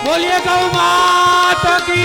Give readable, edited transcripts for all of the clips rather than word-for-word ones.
बोलिए गौ माता की।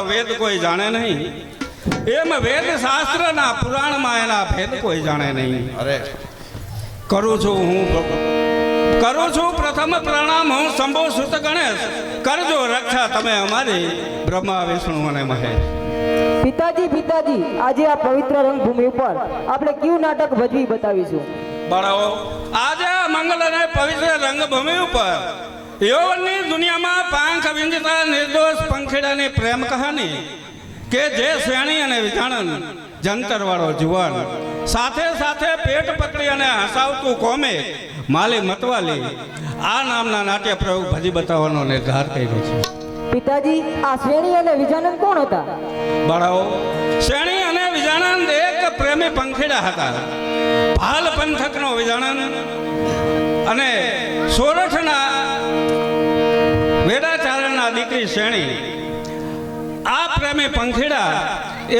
વેદ કોઈ જાણે નહીં, એમ વેદ શાસ્ત્રના પુરાણમાં એના ભેદ કોઈ જાણે નહીં. અરે કરું છું પ્રથમ પ્રણામ હું શંભુ સુત ગણેશ, કરજો રક્ષા તમે અમારી બ્રહ્મા વિષ્ણુ અને મહેશ. પિતાજી આજે આ પવિત્ર રંગભૂમિ ઉપર આપણે કયું નાટક ભજવી બતાવીશું? બાળાઓ, આજે આ મંગલ અને પવિત્ર રંગભૂમિ ઉપર યૌવનની દુનિયામાં પાંખ વિંજતા નિર્દોષ પંખીડાની પ્રેમ કહાની કે જે શ્રેણી અને વિજાણન જંતરવાળો જુવાન સાથે સાથે પેટ પકડી અને હસાવતું કોમે માલી મતવાલી આ નામના નાટ્ય પ્રયોગ ભજી બતાવવાનો નિર્ધાર કર્યો છે. પિતાજી, આ શ્રેણી અને વિજાનંદ કોણ હતા? બાળાઓ, શ્રેણી અને વિજાણંદ એક પ્રેમી પંખીડા હતા. ભાલ પંથકનો વિજાણંદ અને સોરઠના વેડાચારણના દીકરી શ્રેણી, આ પ્રેમી પંખીડા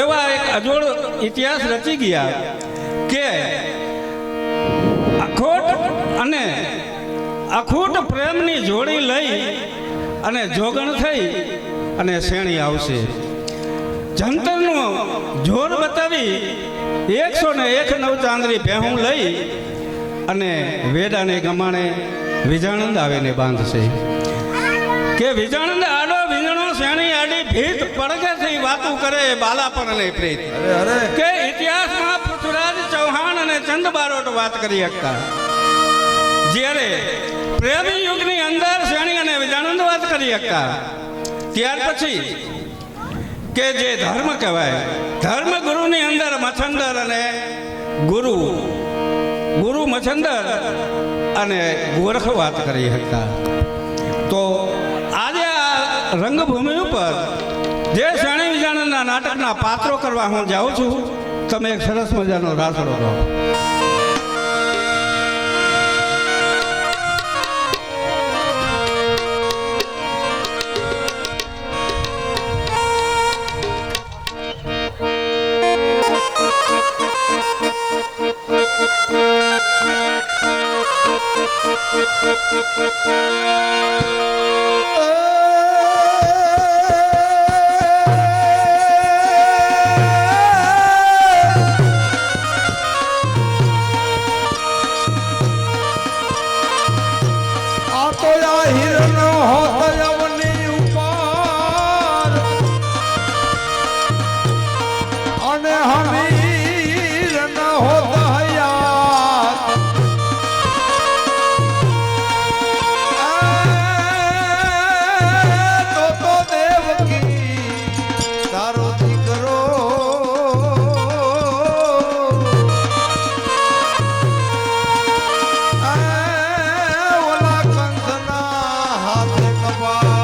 એવા એક અજોડ ઇતિહાસ રચી ગયા કે અખૂટ પ્રેમની જોડી લઈ અને જોગણ થઈ અને શ્રેણી આવશે. જંતરનું જોર બતાવી 101 નવચાંદરી ભેહું લઈ અને વેડાને ગમાણે વિજાણંદ આવીને બાંધશે કે વિજાણંદ આડો વિંજણો શ્રેણી આડી ભીત પડગેથી વાતું કરે બાલાપણને પ્રીત કે ઇતિહાસમાં પૃથ્વીરાજ ચૌહાણ અને ચંદ બારોટ વાત કરી શકતા, જ્યારે પ્રેમી યુગની અંદર શ્રેણી અને વિજાણંદ વાત કરી શકતા. ત્યાર પછી કે જે ધર્મ કહેવાય, ધર્મ ગુરુની અંદર મચ્છંદર અને ગુરુ મચ્છંદર અને ગોરખ વાત કરી શકતા. તો આજે આ રંગભૂમિ ઉપર જે શેણી વિજાણના નાટકના પાત્રો કરવા હું જાઉં છું, તમે એક સરસ મજાનો રાસડો ગાઓ. વાહ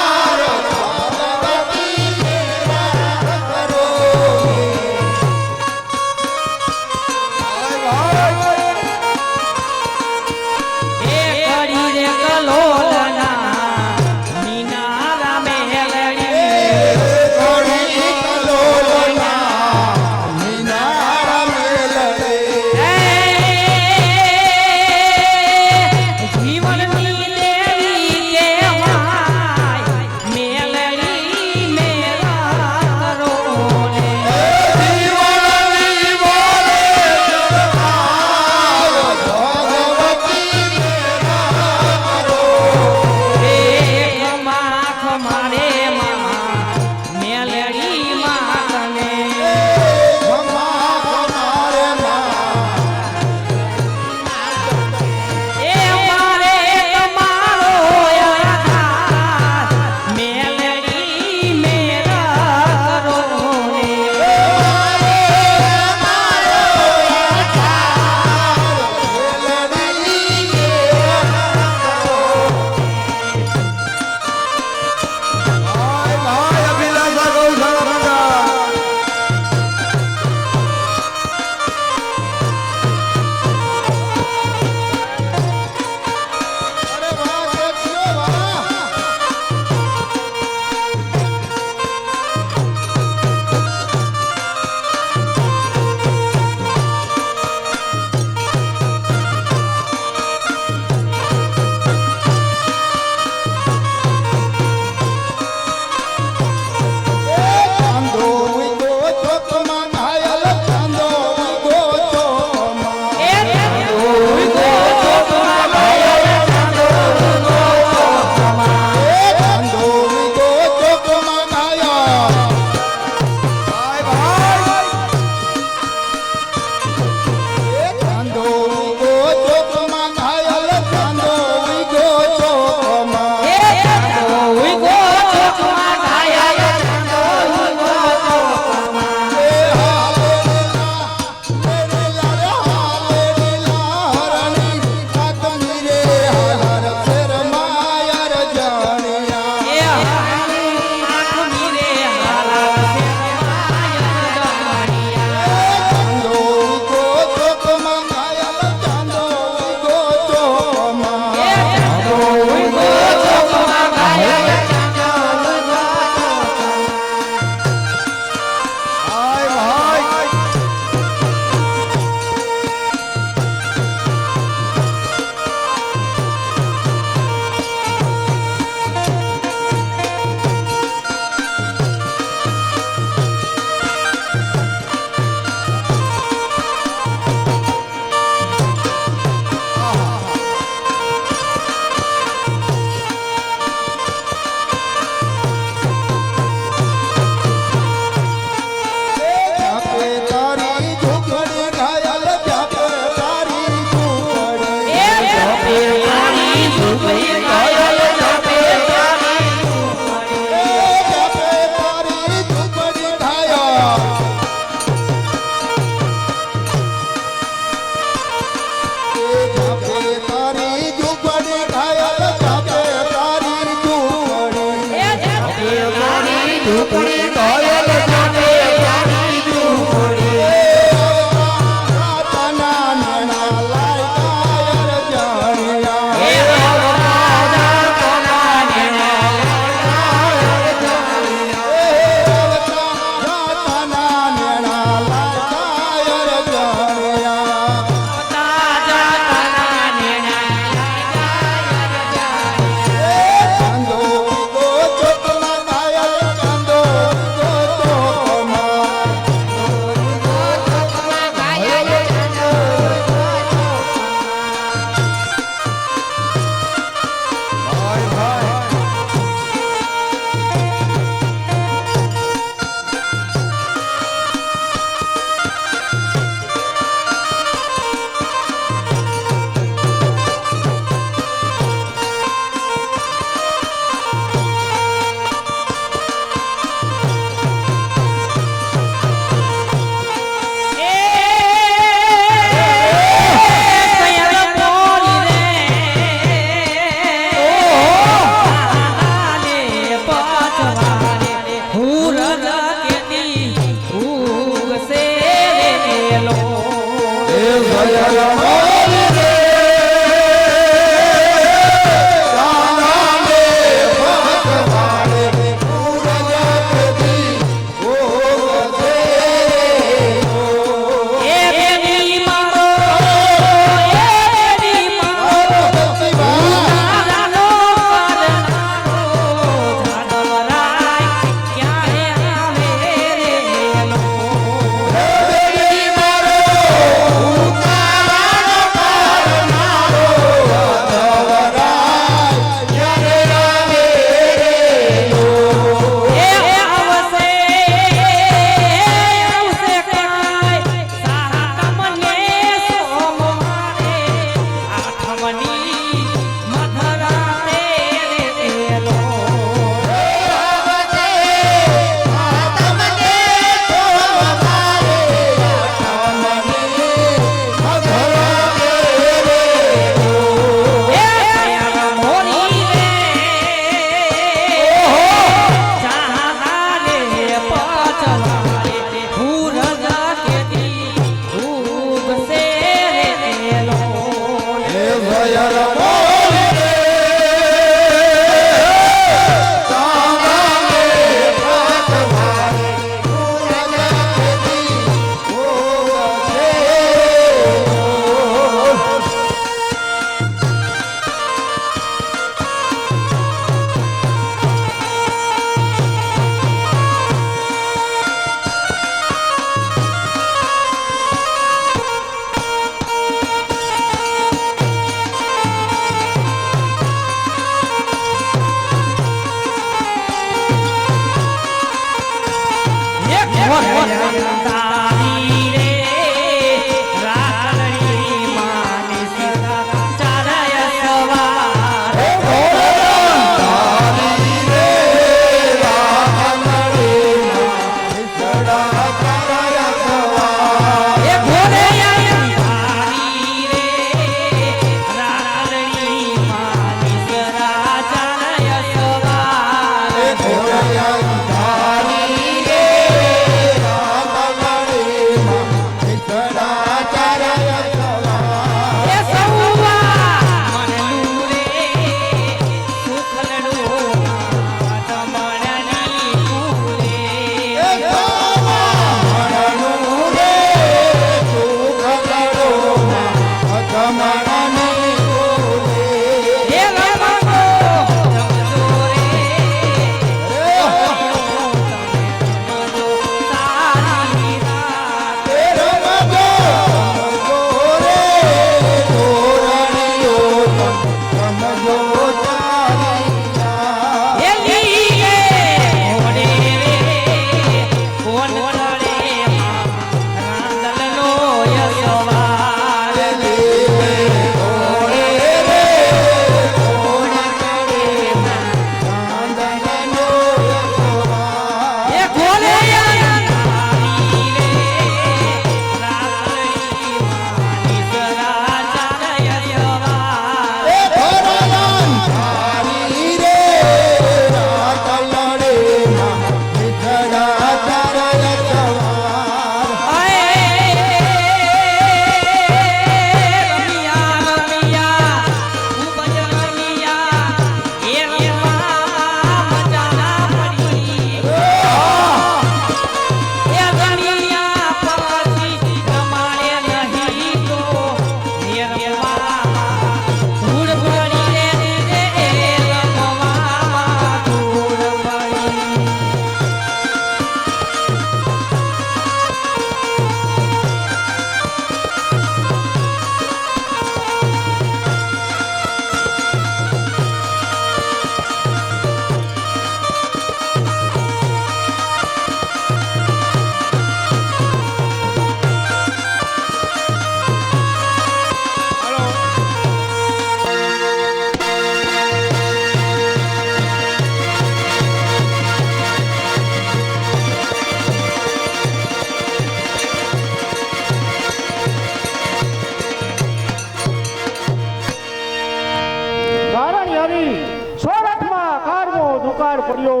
દુકાળ પડ્યો.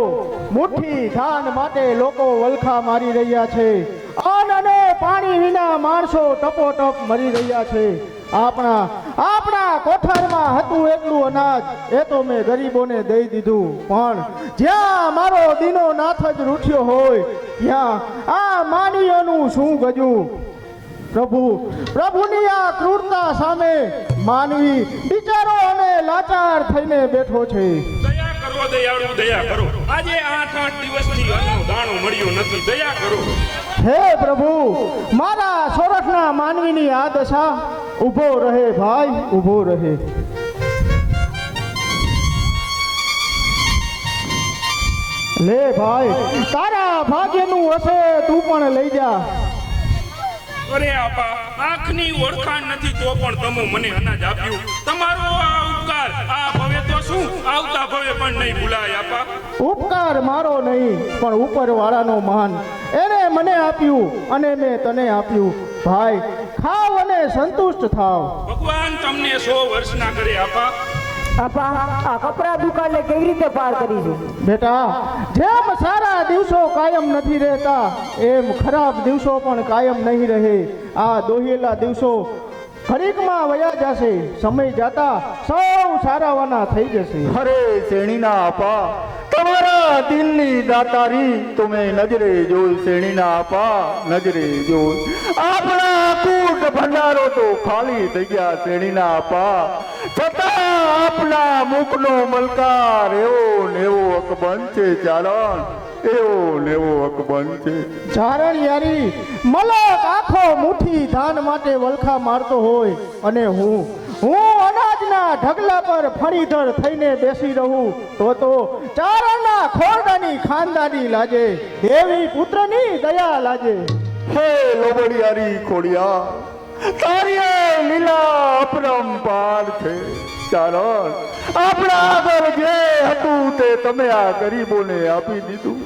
મુઠ્ઠી ધાન માટે લોકો વલખા મારી રહ્યા છે. અન્ન અને પાણી વિના માણસો ટપોટપ મરી રહ્યા છે. આપણા કોઠારમાં હતું એટલું અનાજ એ તો મેં ગરીબોને દઈ દીધું. પણ જ્યાં મારો દીનો નાથ જ રૂઠ્યો હોય ત્યાં આ માનવીઓનું શું ગજું? પ્રભુની આ ક્રૂરતા સામે માનવી બિચારો અને લાચાર થઈને બેઠો છે. દયા કરો દયાળુ, દયા કરો. આજે 8 દિવસથી અન્નનો દાણો મળ્યો નથી. દયા કરો. હે પ્રભુ, મારા સોરઠના માનવીની આ દશા ઊભો રહે ભાઈ, ઊભો રહે. લે ભાઈ, તારા ભાગ્યનું હશે, તું પણ લઈ જા. અરે આપા, આંખની ઓળખાણ નથી તો પણ તમે મને અનાજ આપ્યું. તમારો આ ઉપકાર આ ભવે તો શું, આવતા ભવે પણ નહીં ભૂલાય આપા. ઉપકાર મારો નહીં પણ ઉપરવાળાનો માન. એને મને આપ્યું અને મેં તને આપ્યું. ભાઈ, ખાવ અને સંતુષ્ટ થાવ. ભગવાન તમને 100 વર્ષના કરે આપા. આપા, આ કપડા દુકાનને કેવી રીતે પાર કરી છે? બેટા, જેમ સારા દિવસો કાયમ નથી રહેતા એમ ખરાબ દિવસો પણ કાયમ નહીં રહે. આ દોહેલા દિવસો ઘડીકમાં વયા જશે. સમય જાતા સૌ સારાવાના થઈ જશે. અરે શેણીના આપા, તમારા દિલની દાતારી તમે નજરે જોઈ. શેણીના આપા, નજરે જોઈ. આપણા કૂટ ભંડારો તો ખાલી થઈ ગયા. શેણીના આપા, છતાં આપના મુખનો મલકાર એવો નેવો અકબંધ છે. ચારણ એવો નેવો અકબંધ છે. ચારણ યારી, મલક આખો મુઠ્ઠી ધાન માટે વલખા મારતો હોય અને હું અનાજના ઢગલા પર ફણીધર થઈને બેસી રહું તો ચારણના ખોરડાની ખાનદાની લાગે, દેવી પુત્રની દયા લાગે. હે લોબડિયારી ખોડિયા, તારી લીલા અપરંપાર છે. ચારણ, આપણા આગળ જે હતું તે તમે આ ગરીબોને આપી દીધું.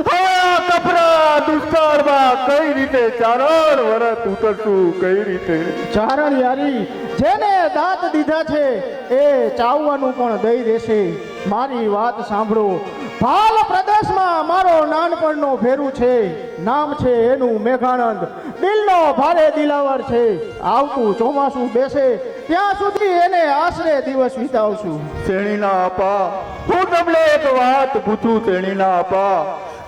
હવે આ કપરા દુષ્કાળમાં કઈ રીતે ચારણ વરત ઉતરશું? કઈ રીતે? ચારણ યારી, જેને દાંત દીધા છે એ ચાવવાનું પણ દઈ દેશે. મારી વાત સાંભળો. ભાલ પ્રદેશમાં મારો નાનપણનો ફેરું છે. નામ છે એનું મેઘાનંદ. દિલનો ભારે દિલાવર છે. આવતું ચોમાસું બેસે ત્યાં સુધી એને આશરે દિવસ વિતાવશું. શેણીના આપા, હું તમને એક વાત પૂછું. શેણીના આપા,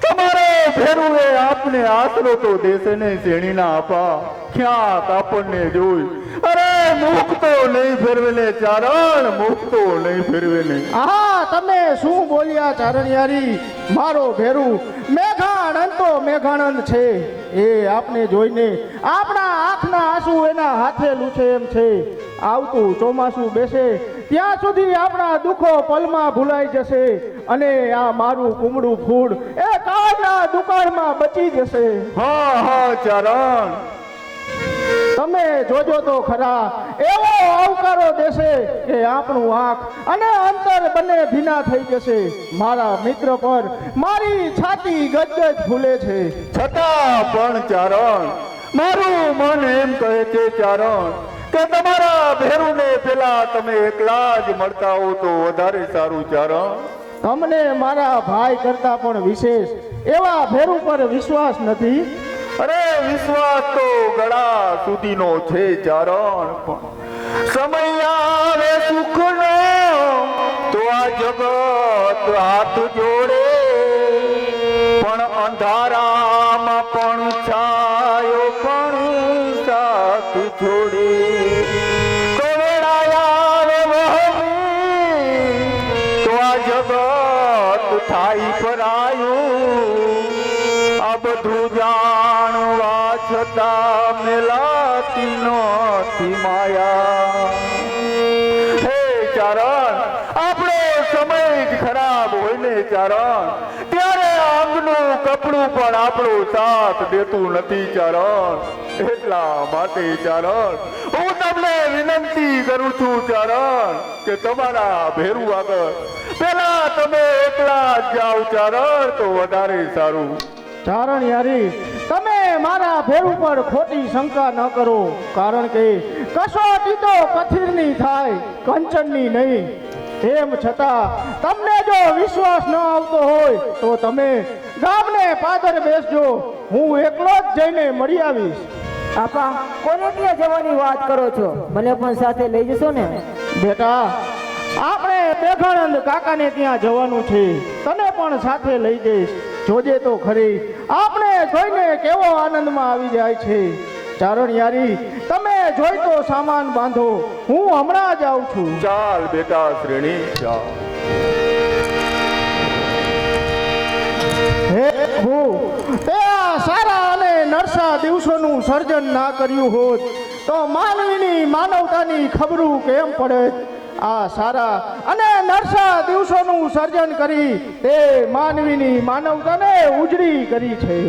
તમારો ભેરુએ આપને આશરો તો દેશે ને? શેણીના આપા, ક્યાંક આપણને જોઈ. અરે મુખ તો નહીં ફેરવે ને ચારણ, મુખ તો નહીં ફેરવે ને. હા, તમે શું બોલ્યા ચારણિયારી? મારો ભેરું મેઘાનંદ તો મેઘાનંદ છે. એ આપને જોઈને આપણા આંખના આંસુ એના હાથે લૂછે એમ છે. આવતું ચોમાસું બેસે ત્યાં સુધી આપણા દુઃખો પલમાં ભૂલાઈ જશે અને આ મારું કુમળું ફૂડ એ કાળના દુકાળમાં બચી જશે. હા હા ચારણ, તમે જોજો તો ખરા, એવો આવકારો દેશે કે આપણું આંખ અને અંતર બંને ભીના થઈ જશે. મારા મિત્ર પર મારી છાતી ગજગજ ફૂલે છે. છતાં પણ ચારણ, મારું મન એમ કહે છે ચારણ કે તમારા ભેરુને પેલા તમે એકલા જ મળતા હો તો વધારે સારું. ચારણ, તમને મારા ભાઈ કરતા પણ વિશેષ એવા ભેરુ પર વિશ્વાસ નથી? અરે વિશ્વાસ તો ગળા સુધીનો છે ચારણ, પણ સમય આવે સુખનો તો આ જગત હાથ જોડે, પણ અંધારામાં પણ છાયો પણ સાથ છોડે. તો વેળા આવે વહમી તો આ જગત થાય પરાયું. આ બધું જાણવા છતાં મેલાતી નથી માયા. હે ચારણ, આપણો સમય જ ખરાબ હોય ને ચારણ, ત્યારે આંગનું કપડું પણ આપણો સાથ દેતું નથી ચારણ. એટલા માટે ચારણ, હું તમને વિનંતી કરું છું ચારણ કે તમારા ભેરુ આગળ પેલા તમે એકલા જ જાઓ ચારણ તો વધારે સારું. ચારણ યારી, તમે મારા ભેરુ પર ખોટી શંકા ન કરો, કારણ કે કસોટી તો કથિરની થાય, કંચનની નહીં. એમ છતાં તમને જો વિશ્વાસ ન આવતો હોય તો તમે ગામને પાદર બેસજો, હું એકલો જ જઈને મળી આવીશ. આપા કોને ત્યાં જવાની વાત કરો છો? મને પણ સાથે લઈ જશો ને? બેટા, આપણે મેઘાનંદ કાકાને ત્યાં જવાનું છે, તને પણ સાથે લઈ જઈશ. જોજે તો ખરી, આપણે જોઈને કેવો આનંદમાં આવી જાય છે. ચારણિયારી, તમે જોઈ તો સામાન બાંધો, હું હમણાં જ આવું છું. ચાલ બેટા શ્રેણી ચાલ. હે પ્રભુ, તે આ સારા અને નરસા દિવસોનું સર્જન ના કર્યું હોત તો માનવીની માનવતાની ખબરું કેમ પડે? આ સારા અને નરસા દિવસોનું સર્જન કરી તે માનવીની માનવતાને ઉજળી કરી છે.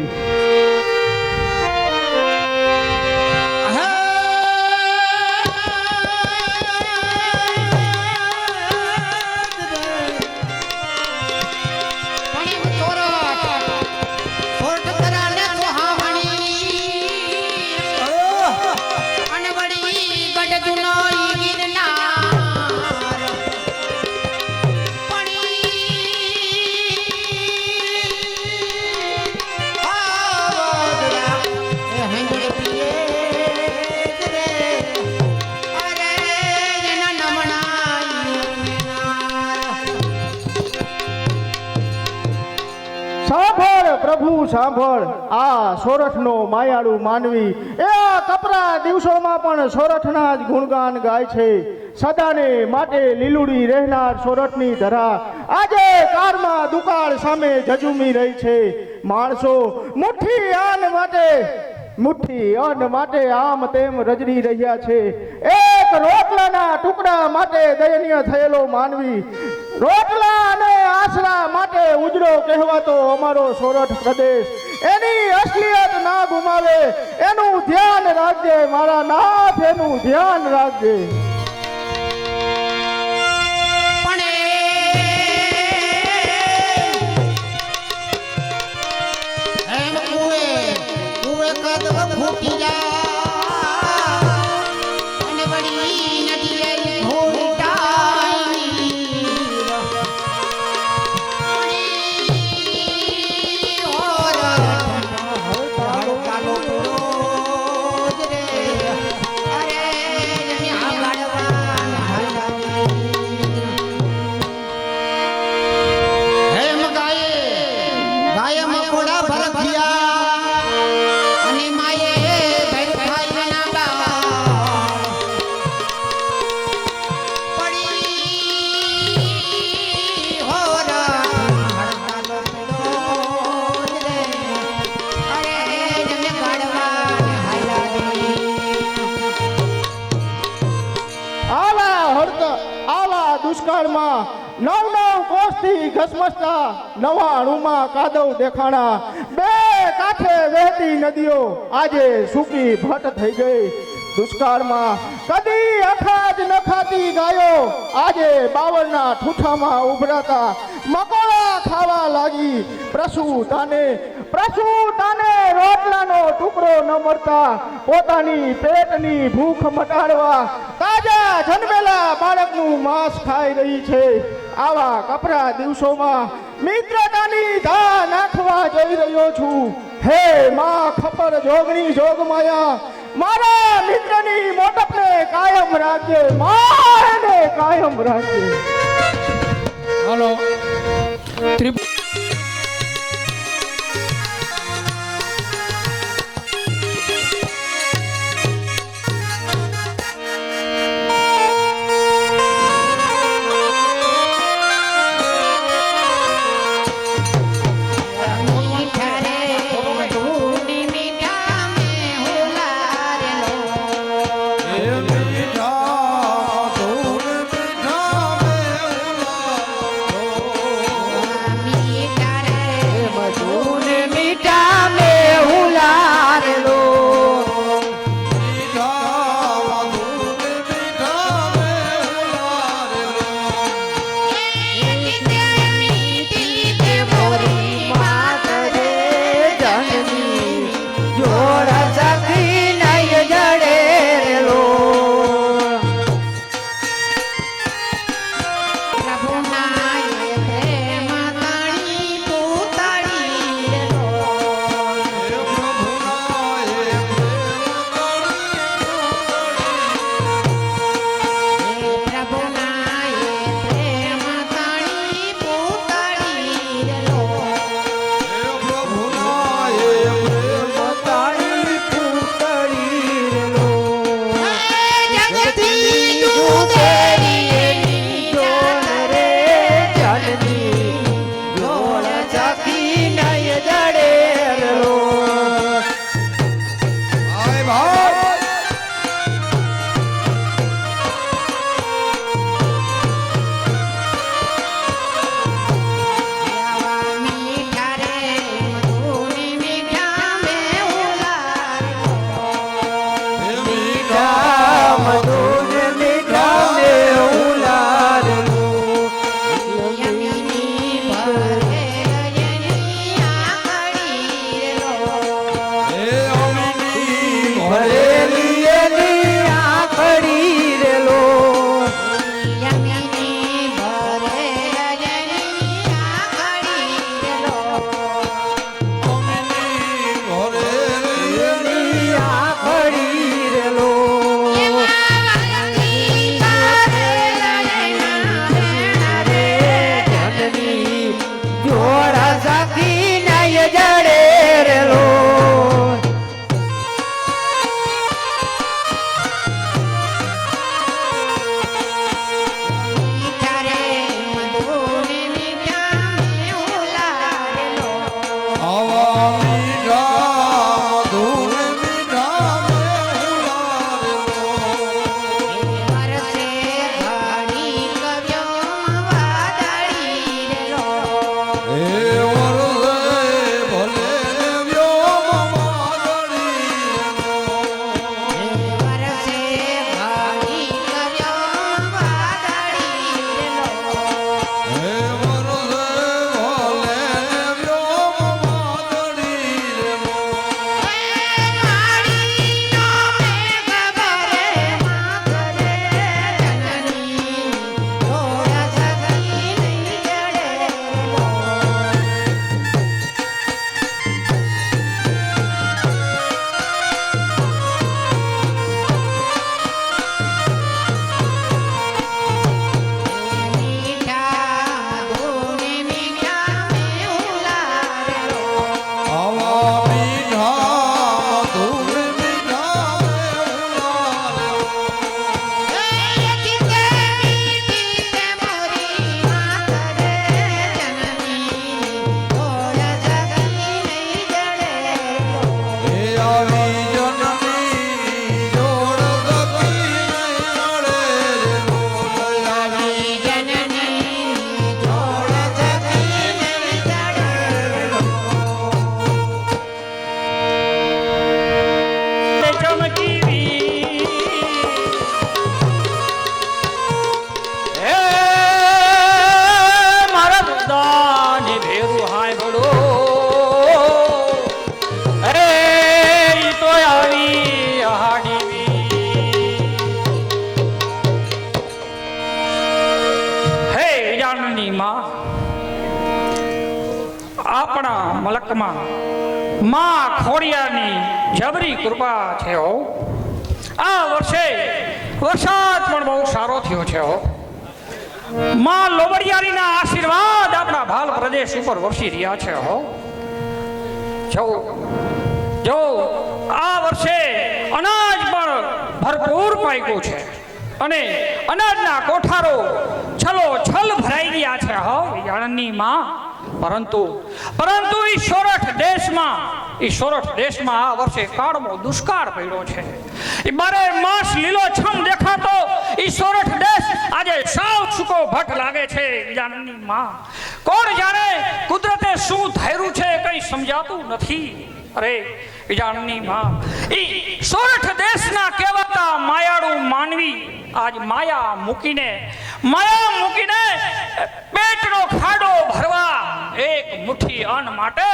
સાંભળ પ્રભુ સાંભળ, આ સોરઠનો માયાળુ માનવી એ આ કપરા દિવસોમાં પણ સોરઠના જ ગુણગાન ગાય છે. સદાને માટે લીલુડી રહેનાર સોરઠની ધરા આજે કારમાં દુકાળ સામે જજુમી રહી છે. માણસો મુઠ્ઠી અન્ન માટે આમ તેમ રજડી રહ્યા છે. એક રોટલાના ટુકડા માટે દયનીય થયેલો માનવી, રોટલા અને આશરા માટે ઉજળો કહેવાતો અમારો સોરઠ પ્રદેશ એની અસલિયત ના ગુમાવે, એનું ધ્યાન રાખજે મારા નાથ, એનું ધ્યાન રાખજે. દુષ્કાળમાં 9 કોસથી ઘસમસતા નવા અણુમાં કાદવ દેખાણા. બે કાંઠે વહેતી નદીઓ આજે સૂકી ભટ્ટ થઈ ગઈ. દુષ્કાળમાં કદી અખાજ ન ખાતી ગાયો આજે બાવળના ઠૂઠામાં ઉભરાતા મકોડા ખાવા લાગી. પ્રસૂતાને રોટલાનો ટુકડો ન મળતા પોતાની પેટની ભૂખ મટાડવા તાજા જન્મેલા બાળકનું માંસ ખાઈ રહી છે. આવા કપરા દિવસોમાં મિત્રતાની ધા નાખવા જઈ રહ્યો છું. હે માં ખપર જોગણી જોગમાયા, મારા મિત્રની મોટપને કાયમ રાખજે, માને કાયમ રાખજે. હાલો મીઠા વિજાણની માં આપણા મલકમાં માં ખોડિયાની જબરી કૃપા છે હો. આ વર્ષે વરસાદ પણ બહુ સારો થયો છે હો. માં લોબડિયારીના આશીર્વાદ આપણા ભાલ પ્રદેશ ઉપર વરસી રહ્યા છે હો. જો આ વર્ષે અનાજ પણ ભરપૂર પાક્યું છે અને અનાજના કોઠારો છલો છલ ભરાઈ ગયા છે હો વિજાણની માં. પરંતુ ઈ સોરઠ દેશમાં આ વર્ષે કાળમો દુષ્કાળ પડ્યો છે. ઈ બારે માસ લીલોછમ દેખાતો ઈ સોરઠ દેશ આજે સાવ સૂકો ભટ્ટ લાગે છે વિજાણની માં. કોણ જાણે કુદરતે શું ધાર્યું છે કઈ સમજાતું નથી. અરે વિજાણની માં, ઈ સોરઠ દેશના કહેવાતા માયાળુ માનવી આજ માયા મૂકીને પેટનો ખાડો ભરવા એક મુઠ્ઠી અન્ન માટે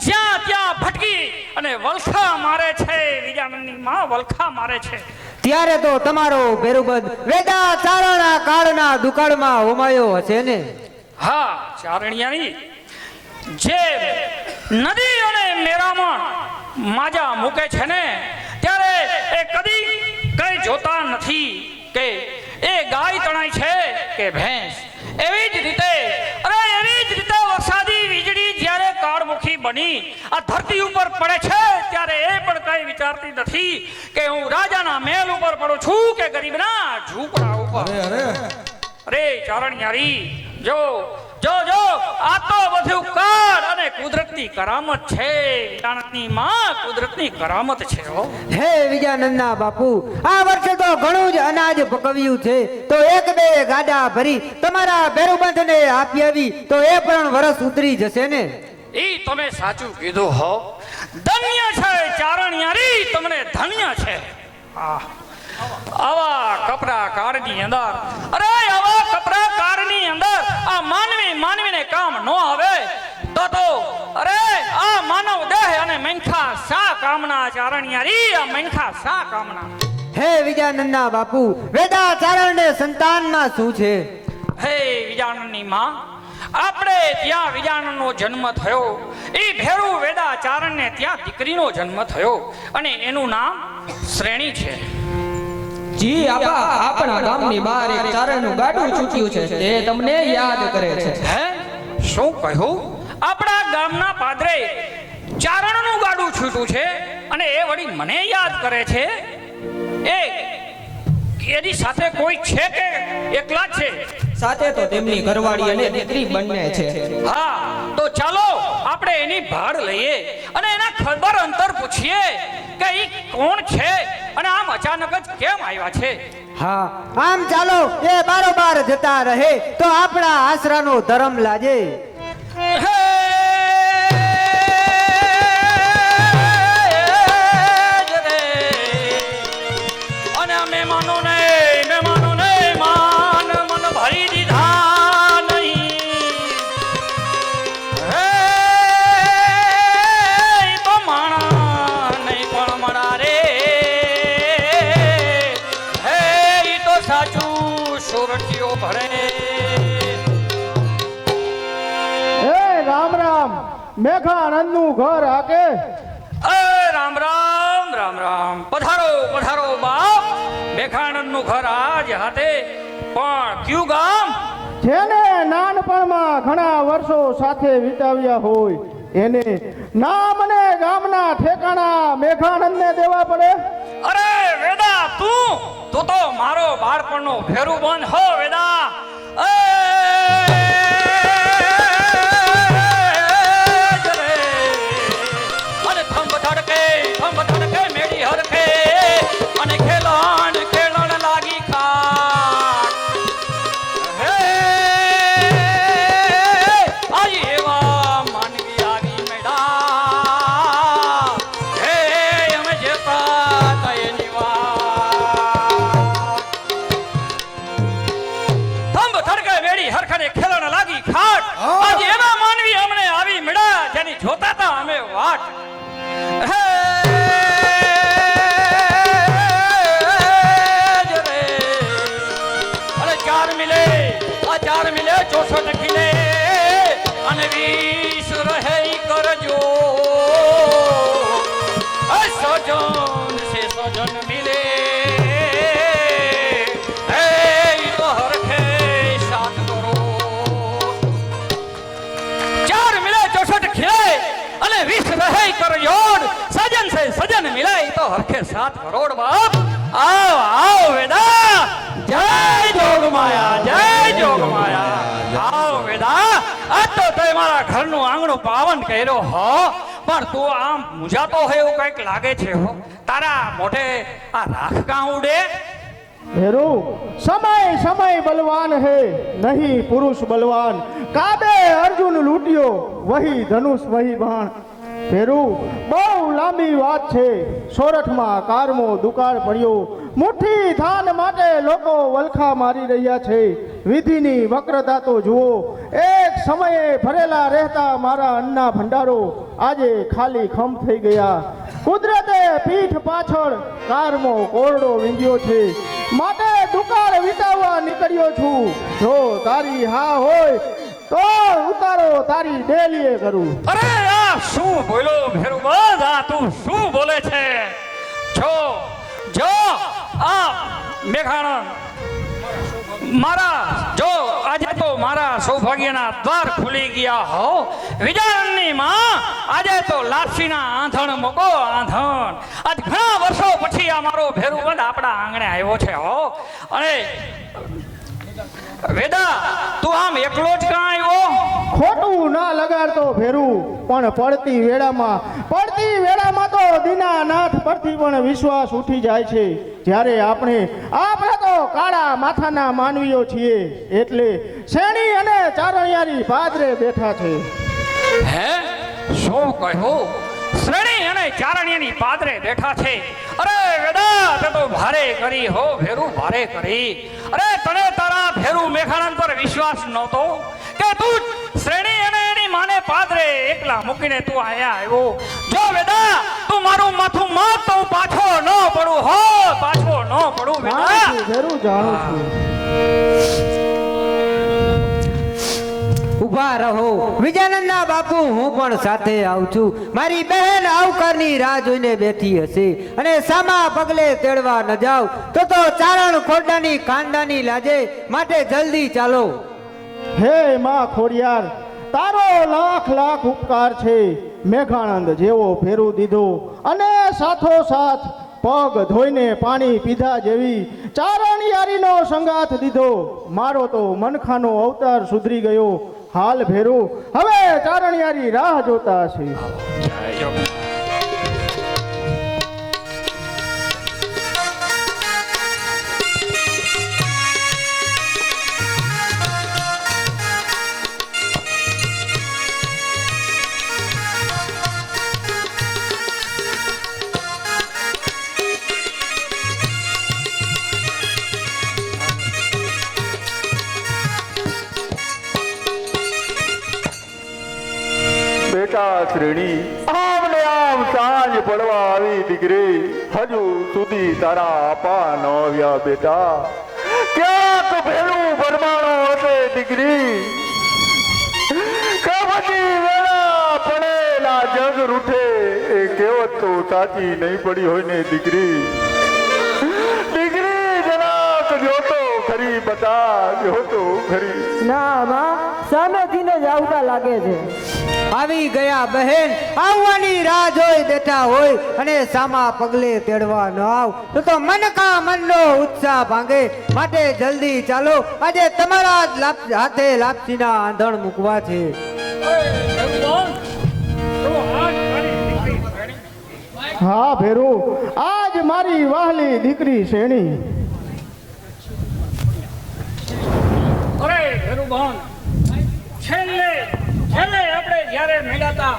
જ્યાં ત્યાં ભટકી અને વલખા મારે છે વિજાણની માં, વલખા મારે છે. ત્યારે તો તમારો ભેરુબંધ વેદા ચારણા કાળના દુકાળમાં હોમાયો હશે ને? હા ચારણિયાની, જે નદી અને મેરામાં માજા મૂકે છે ને ત્યારે એ કદી કઈ જોતા નથી કે એ ગાય તણાય છે કે ભેંસ. એવી જ રીતે વરસાદી વીજળી જ્યારે કાળમુખી બની આ ધરતી ઉપર પડે છે ત્યારે એ પણ કઈ વિચારતી નથી કે હું રાજાના મહેલ ઉપર પડું છું કે ગરીબના ઝૂંપડા ઉપર. અરે ચારણિયારી, જો આ તો બધું કાળ અને કુદરતની કરામત છે વિજાણની માં, કુદરતની કરામત છે હો. હે વિજાનંદના બાપુ, આ વર્ષે તો ઘણું જ અનાજ પકવ્યું છે, તો એક બે ગાડા ભરી તમારા ભેરુબંધને આપી આવી તો એ પણ વરસ ઉતરી જશે ને? ઈ તમે સાચું કીધું હો. ધન્ય છે ચારણિયારી, તમને ધન્ય છે. આવા કપરા કાળની અંદર આ માનવીને કામ ન આવે તો આ માનવ દેહ અને મનખા શા કામના ચારણિયારી, આ મનખા શા કામના? હે વિજાનંદના બાપુ, વેદાચારણ ને સંતાનમાં શું છે? હે વિજાણની માં, આપણે ત્યાં વિજાણનો જન્મ થયો. એ ભેરુ વેદાચારણને ત્યાં દીકરીનો જન્મ થયો અને એનું નામ શ્રેણી છે. જી આપા, આપણા ગામની બહાર એક ચારણનું ગાડું છૂટ્યું છે, તે તમને યાદ કરે છે. હે, શું કહ્યું? આપણા ગામના પાદરે ચારણનું ગાડું છૂટ્યું છે અને એ વળી મને યાદ કરે છે? એની સાથે કોઈ છે કે એકલા છે? સાથે તો તેમની ઘરવાળી અને દીકરી બંને છે. હા, તો ચાલો આપણે એની ભાડ લઈએ અને એના ખબર અંતર પૂછીએ કે ઈ કોણ છે અને આમ અચાનક જ કેમ આવ્યા છે. હા, આમ ચાલો, એ બારોબાર જતા રહે તો આપણા આશરાનો ધર્મ લાગે. હે અને મહેમાનોને માન મન ભરી દીધા નહીં. હે તો માણા નહીં પણ મળા રે. હે ઈ તો સાચું સુરતીઓ ભરે. હે રામ રામ, મેઘાનંદનું ઘર આકે. રામ રામ, પધારો બાપ. મેઘાનંદનું ઘર આજ હાથે, પણ કયું ગામ? જેને નાનપણમાં ઘણા વર્ષો સાથે વિતાવ્યા હોય એને નામ અને ગામના ઠેકાણા મેઘાનંદને દેવા પડે. અરે વેદા, તું તો મારો બાળપણનો ભેરુબંધ હો વેદા. અને થંભ ધડકે મેડી હરખે અને ખેલણ લાગી ખાટ. હે આજ એવા માનવી આવી મેડા. હે અમે જેતા કયની વાત. થંભ 64 ખીલે અને 20 રહે કરજો સજન સે સજન મિલે એ તો હરખે સાત કરો 4 મિલે 64 ખીલે અને 20 રહે કરજો સજન સે સજન મિલે તો હરખે 7 કરોડ બાપ આવ આવ વેદા જય જોગમાયા જય જોગમાયા આવ વેદા આ તો તે મારા ઘરનું આંગણું પાવન કર્યો હો પણ તું આમ મુજાતો હોય એવું કંઈક લાગે છે હો તારા મોઢે આ રાખ કાં ઉડે ભેરુ સમય સમય બલવાન હે નહીં પુરુષ બલવાન કાબે અર્જુન લૂટ્યો વહી ધનુષ વહી બાણ ભેરુ બહુ લાંબી વાત છે સોરઠમાં કારમો દુકાળ પડ્યો મુઠ્ઠી થાન માટે લોકો વલખા મારી રહ્યા છે વિધિની વક્રતા તો જુઓ એક સમયે ભરેલા રહેતા મારા અન્ના ભંડારો આજે ખાલી ખમ થઈ ગયા કુદરતે પીઠ પાછળ કારમો કોરડો વીંધ્યો છે માટે દુકાળ વિતાવવા નીકળ્યો છું જો તારી હા હોય તો ઉતારો તારી ડેલીએ કરું અરે આ શું બોલો ભેરુબંધ આ તું શું બોલે છે જો આ મેઘાણંદ મારા જો આજે તો મારા સૌભાગ્યના દ્વાર ખુલી ગયા હો વિજયની માં આજે તો લાપસીના આંધણ મોકો આંધણ આજ ઘણા વર્ષો પછી આ મારો ભેરુબંધ આપણા આંગણે આવ્યો છે હો અને વેદા તું આમ એકલો જ કાં આવ્યો ખોટું ના લગાડતો ભેરું પણ પડતી વેળામાં તો દીનાનાથ પરથી પણ વિશ્વાસ ઉઠી જાય છે જ્યારે આપણે તો કાળા માથાના માનવીઓ છીએ એટલે શેણી અને ચારણિયારી પાદરે બેઠા છે હે શું કહ્યું શ્રેણી અને ચારણિયાની પાદરે બેઠા છે અરે વેદા તે તો ભારે કરી હો ભેરું ભારે કરી અરે તને તારા ભેરું મેઘાનંદ પર વિશ્વાસ નહોતો કે તું શ્રેણી અને એની માને પાદરે એકલા મૂકીને તું આયા આવ્યો જો વેદા તું મારું માથું માર તો હું પાછો ન પડું હો પાછો ન પડું વેદા ભેરું જાણું છું ઉભા રહો વિજયાનંદના બાપુ હું પણ સાથે આવું છું મારી બહેન આવકારની રાહ જોઈને બેઠી હશે અને સામા પગલે તેડવા ન જાવ તો ચારણ ખોરડાની કાંડાની લાજે માટે જલ્દી ચાલો હે માં ખોડિયાર તારો લાખ લાખ ઉપકાર છે મેઘાનંદ જેવો ફેરું દીધો અને સાથોસાથ પગ ધોઈને પાણી પીધા જેવી ચારણિયારીનો સંગાથ દીધો મારો તો મનખાનો અવતાર સુધરી ગયો હાલ ભેરું હવે ચારણિયારી રાહ જોતા છે બેટા શ્રેણી આમને આમ સાંજ પડવા આવી દીકરી હજુ સુધી તારા આપા ન આવ્યા બેટા ક્યાંક ભેરું ભરમાણો હશે દીકરી કબડી વેળા પડેલા જગ રૂઠે એ કહેવત તો સાચી નહીં પડી હોય ને દીકરી જરાક જોતો ખરી બતા જોતો ખરી ના માં સામેથી જ આવતા લાગે છે આવી ગયા બહેન આવવાની રાહ જોઈ બેઠા હોય અને સામા પગલે તેડવા ન આવ તો મનકા મનનો ઉત્સાહ ભાંગે માટે જલ્દી ચાલો આજે તમારા જ હાથે લાપસીના આંધણ મૂકવા છે હા ભેરું આજ મારી વહાલી દીકરી શેણી અરે ભેરુબંધ છેલ્લે આપણે જ્યારે મેળાતા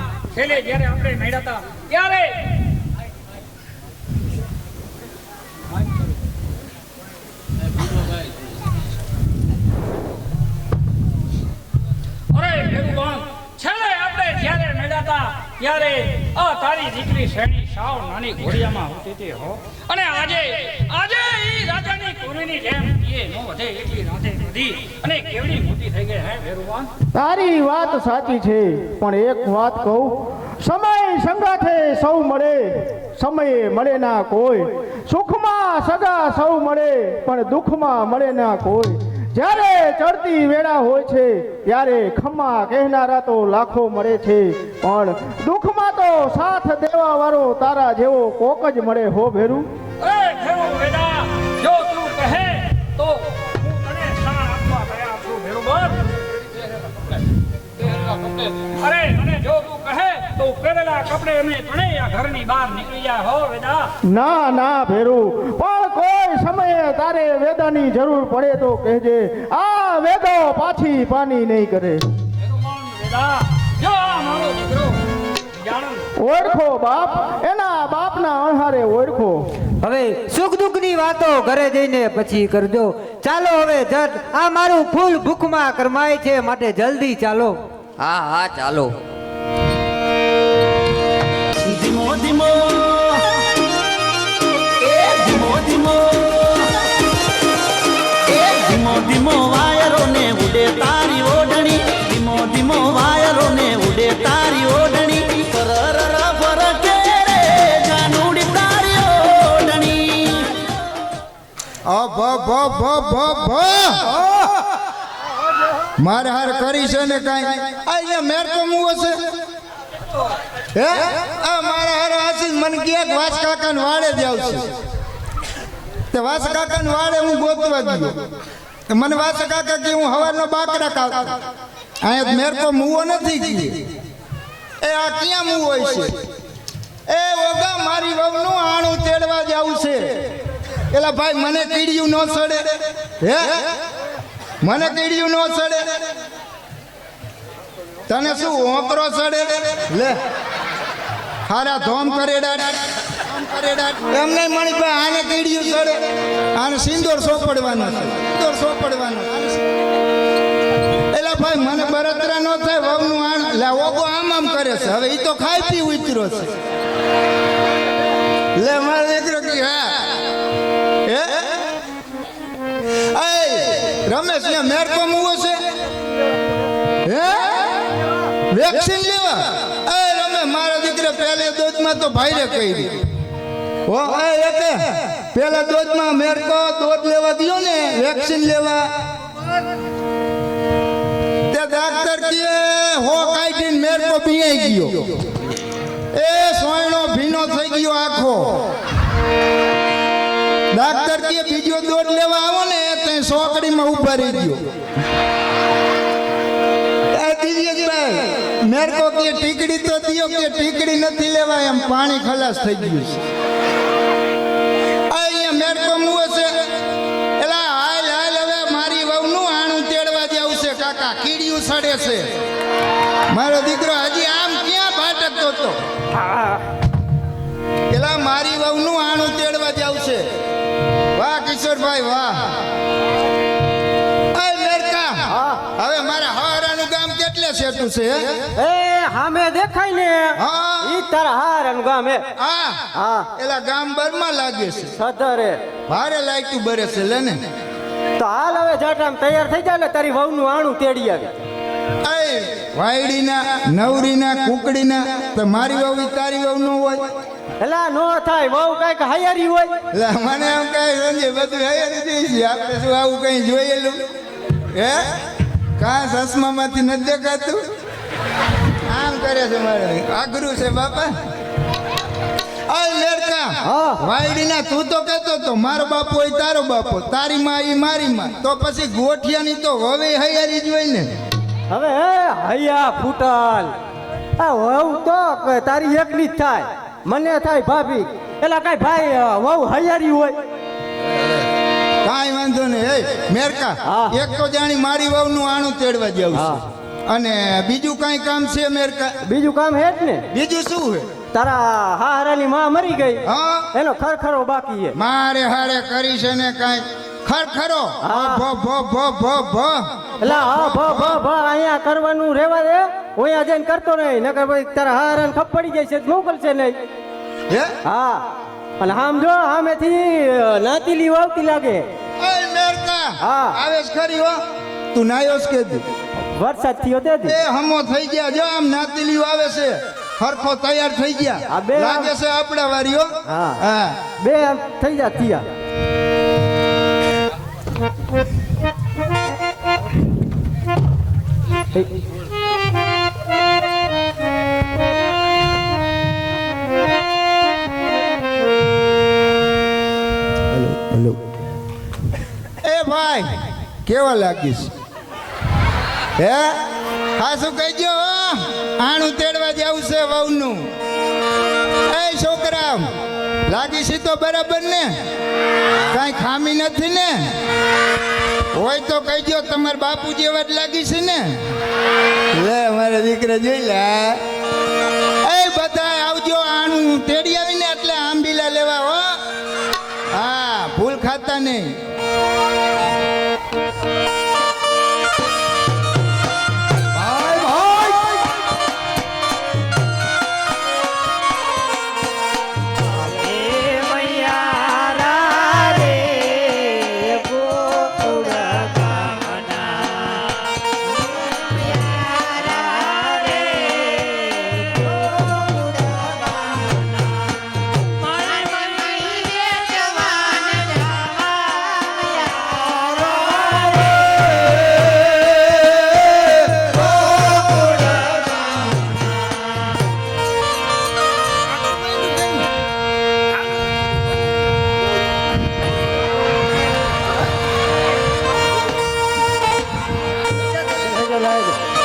ત્યારે ત્યારે આ તારી દીકરી શેણી સાવ નાની ઘોડિયામાં હોતી હતી હો. અને આજે ઈ રાજાની કુંવરીની જેમ એ નો વધે એટલી રાધે વધી અને કેવડી મોટી થઈ ગઈ હે ભેરુવાન. તારી વાત સાચી છે, પણ એક વાત કહું, સમય સંગાથે સૌ મળે, સમયે મળે ના કોઈ. સુખમાં સગા સૌ મળે, પણ દુઃખમાં મળે ના કોઈ. જ્યારે ચડતી વેળા હોય છે ત્યારે ખમ્મા કહેનારા તો લાખો મળે છે, પણ દુઃખમાં તો સાથ દેવા વાળો તારા જેવો કોક જ મળે હો ભેરું. એ ભેરુ વેદા, જો તું કહે તો હું તને શાણ આપવા તૈયાર છું ભેરુબન. અરે અને જો તું કહે તો પહેરેલા કપડે અમે ત્રણે આ ઘરની બહાર નીકળી જાય હો વેદા. ના ના ભેરું, પણ કોઈ સમયે તારે વેદાની જરૂર પડે તો કહેજે, આ વેદો પાછી પાની નહીં કરે. ભેરુમન વેદા, જો આ મારો દીકરો જાણો ઓળખો બાપ, એના બાપના અણહારે ઓળખો. હવે સુખ દુઃખની વાતો ઘરે જઈને પછી કરજો. ચાલો હવે જટ, આ મારું ફૂલ ભૂખમાં કરમાય છે, માટે જલ્દી ચાલો. હા હા ચાલો. ધીમો ધીમો ધીમો ધીમો ધીમો ધીમો વાયરો ને ઉડે તારી ઓઢણી, ધીમો ધીમો વાયરો ને ઉડે તારી ઓઢણી, પરર ફરકે રે જાનુડી તારી ઓઢણી. મારે હાર કરી છે ને કાંઈ અહીંયા મેર તો મુવો છે હે? આ મારા હાર આશી મને કે વાસ કાકાને વાડે જ આવશે. તે વાસ કાકાને વાડે હું ગોતવા ગયો, મને વાસ કાકા કે હું હવારનો બાકડા ખાવ. અહીંયા મેર તો મુવો નથી ગઈ. એ આ ક્યાં મુવો છે? એ ઓગા મારી વહુનું આણું તેડવા જાવું છે. એલા ભાઈ મને કીડિયું ન સડે હે? મને કીડિયું ન સડે, તને શું ઓકરો સડે? લે હારા ધોમ કરેડા એમ નહીં મણિભાઈ, આને કીડિયું સડે, આને સિંદોર સોપડવાનો છે, સિંદોર સોપડવાનો. એલા ભાઈ મને બરતરા ન થાય વહુનું આણ. લે ઓગો આમ આમ કરે છે, હવે એ તો ખાઈ પી ઉતરો છે. લે મારો દીકરો કે હા હે રમેશ ને મેર તો મુવો છે હે? વેક્સિન લેવા? એ રમે મારા દીકરા પહેલે દોધમાં તો ભાઈરે કહી હો. એ પહેલા દોધમાં મેર તો દોધ લેવા દિયો ને, વેક્સિન લેવા. તે ડાક્ટર કે હો કાઢીને મેર તો પીયાઈ ગયો. એ સોયણો ભીનો થઈ ગયો આખો. ડાક્ટર કે બીજો દોડ લેવા આવો ને તે સોકડીમાં ઉભા રહી ગયો. મેરકો કે ટીકડી તો દિયો, કે ટીકડી નથી લેવા, એમ પાણી ખલાસ થઈ ગયું છે. અહીંયા મેરકો મુવો છે. એલા હાલ હાલ હવે મારી વહુનું આણું તેડવા જાવું છે કાકા, કીડિયું સડે છે. મારો દીકરો હજી આમ ક્યાં ભાટકતો હતો? એલા મારી વહુનું આણું તેડવા જાવું છે. વાહ કિશોરભાઈ વાહ. હવે મારા હારાનું ગામ કેટલે સેટું છે? એ હામે દેખાય ને, હા ઈ તારા હારાનું ગામ હે. હા એલા ગામ બરમાં લાગે છે, સદરે ભારે લાઈટું બરે છે. લે ને તો હાલ હવે જટ આમ તૈયાર થઈ જાય ને, તારી વહુનું આણું તેડી આવે. એ વાયડીના નવરીના કુકડીના તો મારી વહુ તારી વહુ નો હોય? એલા નો થાય, વહુ કઈક હૈયારી હોય. એટલે મને એમ કઈ સમજે બધું હૈયારી દઈ છે. આપણે શું આવું કઈ જોયેલું હે? કાં ચશ્મામાંથી નથી દેખાતું? આમ કરે છે મારે, આઘરું છે બાપા. વાયડીના તું તો કહેતો તો મારો બાપો હોય તારો બાપો, તારી માં ઈ મારી માં, તો પછી ગોઠિયાની તો હવે હૈયારી જ હોય ને. હવે હૈયા ફૂટલ, આ વહુ તો તારી એકની જ થાય, મને થાય ભાભી. એલા કઈ ભાઈ વહુ હૈયારી હોય? કાંઈ વાંધો નહીં. હે મેરકા, એક તો જાણી મારી વહુનું આણું તેડવા જાવ છે, અને બીજું કાંઈ કામ છે મેરકા? બીજું કામ હે જ ને. બીજું શું હે? તારા હારાની માં મરી ગઈ, હા એનો ખરખરો બાકી છે. મારે હારે કરી છે ને કાંઈ ખરખરો? ભ ભ ભ ભ ભ એલા હા ભ ભ ભ અહીંયા અહીંયા કરવાનું રહેવા દે હું અહીંયા જઈને કરતો નહીં નકર ભાઈ તારા હારણ ખપ પડી જાય છે મોકલશે નહીં હે હા અને આમ જો આમેથી નાતીલી વાવતી લાગે ઓય મેરકા હા. આવેશ ખરી હો તું નાયોસ કે દી વરસાદ થયો તે એ હમો થઈ ગયા જો આમ નાતીલીઓ આવે છે હરખો તૈયાર થઈ ગયા આ બે આમ- લાગે છે આપણા વારીઓ હા. હા બે આમ થઈ જા થયા હેલો એ ભાઈ કેવા લાગીશ હે હા શું કહેજો આણું તેડવા જાવું છે વહુનું એ છોકરા લાગી છે તો બરાબર ને કાંઈ ખામી નથી ને હોય તો કહેજો તમારા બાપુ જેવા જ લાગી છે ને લે મારા દીકરા જોઈ લે એ બધા આવજો આણું તેડી આવીને એટલે આંબીલા લેવા હો હા ભૂલ ખાતા નહીં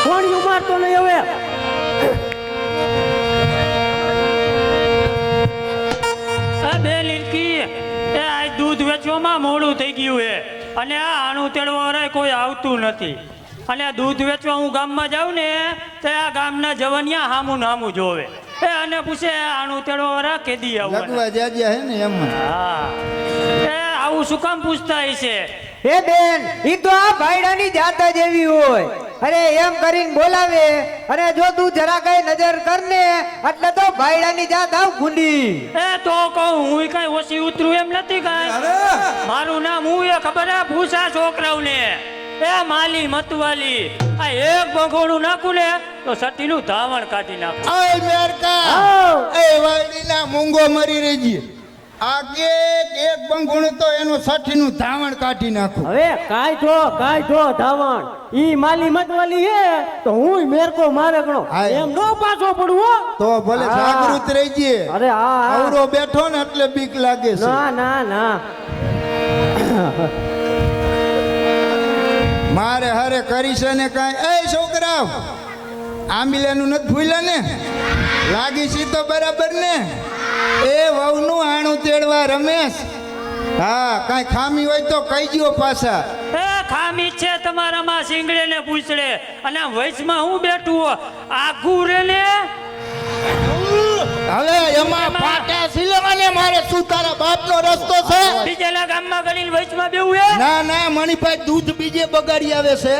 કોણ ઉમારતો નહીં હવે બે લીલકી એ આ દૂધ વેચવામાં મોડું થઈ ગયું છે અને આ આણું તેડવા વાળા કોઈ આવતું નથી અને આ દૂધ વેચવા હું ગામમાં જાઉં ને તો આ ગામના જવનિયા હામું નામું જોવે એ અને પૂછે આ આણું તેડવા વાળા કેદી આવું લગવા જાજ્યા હે ને એમાં હા એ આવું શું કામ પૂછતા હશે એ બેન ઈ તો આ ભાઈડાની જાત જ એવી હોય અરે એમ કરીને બોલાવે અને જો તું જરા કઈ નજર કરને એટલે તો ભાઈડાની જાત આવ ગુંડી એ તો કહું હું કઈ ઓછી ઉતરું એમ નથી કઈ મારું નામ હું એ ખબર હે ભૂસા છોકરાઓને એ માલી મતવાલી આ એક બગોડું નાખું ને તો સતીનું ધાવણ કાઢી નાખું ઓય મેરકા એ વાડીના મૂંગો મરી રહી આગે એક બંગુણ તો એનું સઠીનું ધાવણ કાઢી નાખું હવે કાઈ છો ધાવણ ઈ માલી મતવાલી હે તો હું મેરકો મારે ગણો હાય. એમ નો પાછો પડું હો તો ભલે હા. જાગૃત રહી જઈએ અરે હા આવડો બેઠો ને એટલે બીક લાગે છે ના ના ના મારે હારે કરી છે ને કાંઈ એ છોકરા આંબીલાનું નથી ભૂલ્યા ને લાગી છે તો બરાબર ને એ વહુનું આણું તેડવા રમેશ હા કાંઈ ખામી હોય તો કહી દ્યો પાછા એ ખામી છે તમારામાં સિંગડે ને પૂછડે અને આ વયસમાં હું બેઠું હો આઘું રે ને હવે એમાં પાટા સિલવાને મારે શું તારા બાપનો રસ્તો છે બીજેલા ગામમાં ગણીને વયસમાં બેવું હે ના ના મણિભાઈ દૂધ બીજે બગાડી આવે છે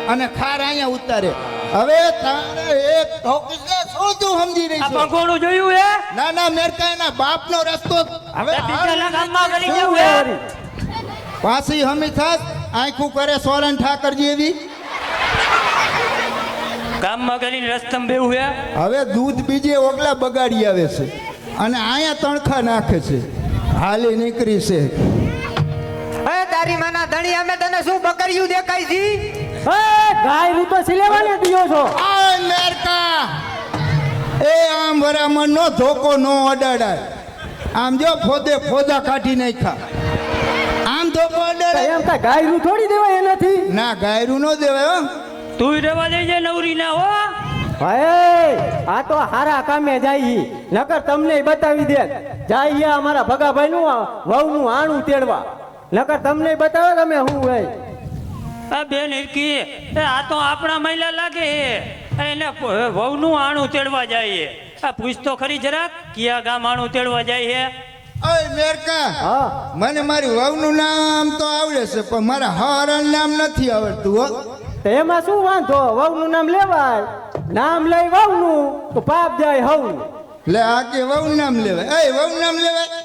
અને ખાર અહીંયા ઉતારે હવે તારે એક ઢોકીને શું તું સમજી રહી આ છે બગોડું જોયું હે ના ના મેરકા એના બાપનો રસ્તો હવે બીજેલા ગામમાં ગણી જવું હે પાછી હમી થાત આંખું કરે સોરન ઠાકરજી એવી ગામમાં ગણીને રસ્તમ બેવું હે હવે દૂધ બીજે ઓગલા બગાડી આવે છે અને અહીંયા તણખા નાખે છે હાલી નીકળી છે એ તારી માના ધણી અમે તને શું બકરિયું દેખાય છી એ ગાય રૂ તો સિલેવાને દિયો છો આ મેરકા એ આમ વરામણ નો ધોકો નો અડાડાય આમ જો ફોદે ફોદા કાઢી નાખ્યા આમ ધોકો અડાડાય એમ કા ગાય રૂ થોડી દેવાય એનાથી ના ગાયરું નો દેવાય હો તું રેવા દેજે નવરી ના હો ભાઈ આ તો હારા કામે જાય નકર તમને બતાવી દે જાય અમારા ભગાભાઈ નું વહુ નું આણું તેડવા નકર તમને બતાવે તમે હું ભાઈ આ બેન હિરકી એ આ તો આપણા મહિલા લાગે હે એને વહુનું આણું તેડવા જાય આ પૂછતો ખરી જરાક કયા ગામ આણું તેડવા જાય હે ઓય મેરકા હા મને મારી વહુનું નામ તો આવડે છે પણ મારા હરણ નામ નથી આવડતું હો તો એમાં શું વાંધો? વહુનું નામ લેવાય, નામ લઈ વહુનું તો પાપ જાય હવનું. લે આ કે વહુ નામ લેવાય? એ વહુ નામ લેવાય?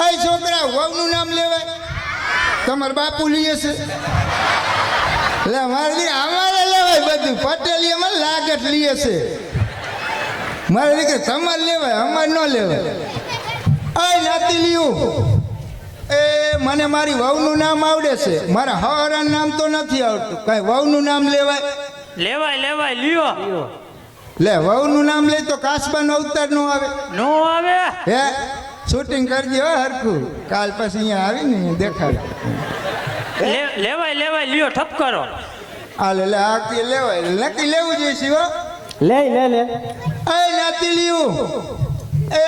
એ છોકરા વહુનું નામ લેવાય? તમારા બાપુ લીએ છે? લે અમારે લેવાય બધું. પટેલિયામાં લાગત લીએ છે. મારે દીકરી તમારે લેવાય, અમારે ન લેવાય. આ નાતી લ્યું. એ મને મારી વહુનું નામ આવડે છે, મારા હવરાનું નામ તો નથી આવડતું. કઈ વહુનું નામ લેવાય? લેવાય લેવાય લ્યો. લે વહુનું નામ લે તો કાસબાનો અવતાર નો આવે? નો આવે. હે શૂટિંગ કરજે હો હરખું. કાલ પછી અહીંયા આવીને દેખાડ. લેવાય લેવાય લ્યો, ઠપ કરો. આ લે આ કે લેવાય, નક્કી લેવું જોઈશે હો. લે લે લે. એ નાતી લ્યું. એ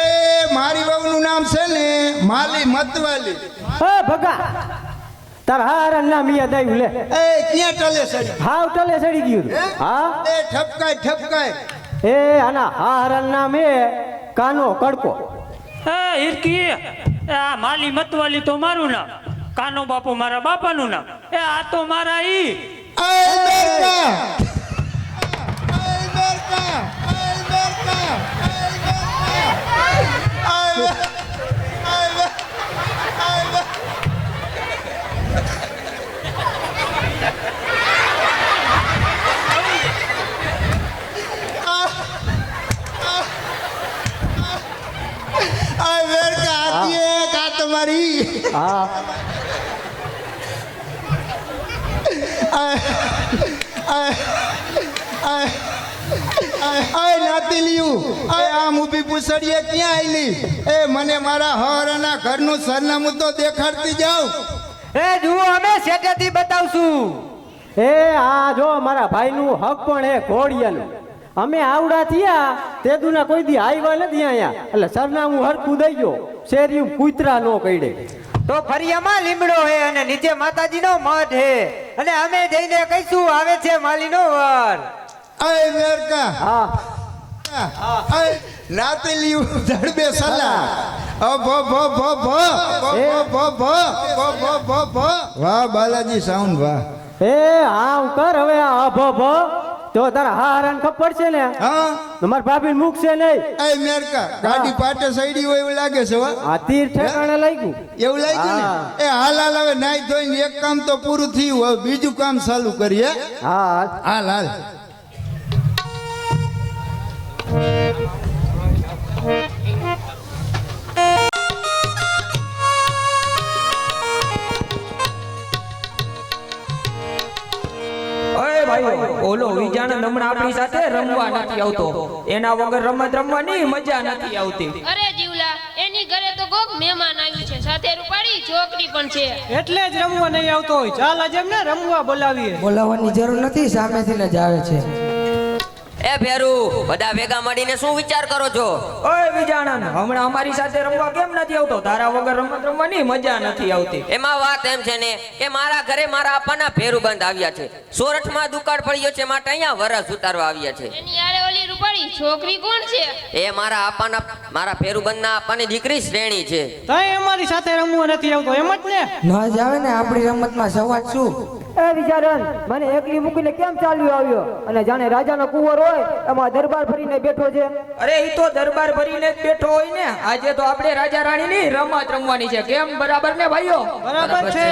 મારી વહુનું નામ છે ને માલી મતવાલી. હે ભગા, તાર હારાનું નામ યાદ આવ્યું. લે એ ક્યાં ટલે સડી? હાવ ટલે સડી ગયું. હા એ ઠપકાય ઠપકાય. એ આના હારાનું નામ એ કાનો કડકો. એ હિરકી, આ માલી મતવાલી તો મારું નામ, કાનો બાપુ મારા બાપાનું નામ. એ આ તો મારા ઈ અલબેરકા અલબેરકા અલબેરકા તમારી હા નાતી લ્યું. આમ ઊભી પૂછડીએ ક્યાં આવેલી? એ મને મારા હવરાના ઘરનું સરનામું તો દેખાડતી જાવ. એ જુઓ, અમે શેઠેથી બતાવશું. એ આ જો મારા ભાઈનું હક પણ એ ઘોડિયાનું. અમે આવડા થયા તેદુના કોઈ દી આવ્યા નથી અહીંયા, એટલે સરનામું હરખું દઈ ગયો. શેરીયું કૂતરા નો કઈડે. તો ફરિયામાં લીમડો હે અને નીચે માતાજીનો મઠ હે, અને અમે જઈને કહીશું આવે છે માલીનો વર. અય મેરકા હા નાતી લ્યું ધડબે સલા. વાહ બાલાજી સાઉન્ડ વાહ. એ આવ કર હવે આ અભ તો તારા હારાન ખબર છે ને? હા તમાર ભાભી મૂકશે નહીં. એ મેરકા ગાડી પાટે સઈડી હોય એવું લાગે છે. આ તીર ઠેકાણે લાગ્યું એવું લાગ્યું ને? એ હાલ હાલ હવે નાઈ ધોઈને એક કામ તો પૂરું થયું, હવે બીજું કામ ચાલુ કરીએ. હા હાલ હાલ. ઓય ભાઈ, ઓલો વિજાણ હમણાં આપણી સાથે રમવા નથી આવતો. એના વગર રમત રમવાની મજા નથી આવતી. અરે જીવલા, એની ઘરે તો કોક મહેમાન આવ્યું છે, સાથે રૂપાળી છોકરી પણ છે. એટલે જ રમવા નહીં આવતો હોય. ચાલ આજે એમને રમવા બોલાવીએ. બોલાવવાની જરૂર નથી, સામેથી જ આવે છે. એ ભેરુ, બધા ભેગા મળીને શું વિચાર કરો છો? ઓય વિજાણન, હમણાં અમારી સાથે રમવા કેમ નથી આવતો? તારા વગર રમત રમવાની મજા નથી આવતી. એમાં વાત એમ છે ને કે મારા ઘરે મારા આપવાના ભેરુબંધ આવ્યા છે. સોરઠમાં દુકાળ પડ્યો છે, માટે અહીંયા વરસ ઉતારવા આવ્યા છે. એની આરે ઓલી રૂપાળી છોકરી કોણ છે? એ મારા આપવાના, મારા ભેરુબંધના આપવાની દીકરી શ્રેણી છે. તઈ અમારી સાથે રમવા નથી આવતો એમ જ ને? ન જ આવે ને, આપણી રમતમાં સવાજ શું? એ વિચારન, મને એકલી મૂકીને કેમ ચાલ્યો આવ્યો? અને જાણે રાજાનો કુંવર હોય એમાં દરબાર ભરીને બેઠો છે. અરે ઈ તો દરબાર ભરીને જ બેઠો હોય ને. આજે તો આપણે રાજા રાણીની રમત રમવાની છે. કેમ, બરાબર ને ભાઈઓ? બરાબર છે.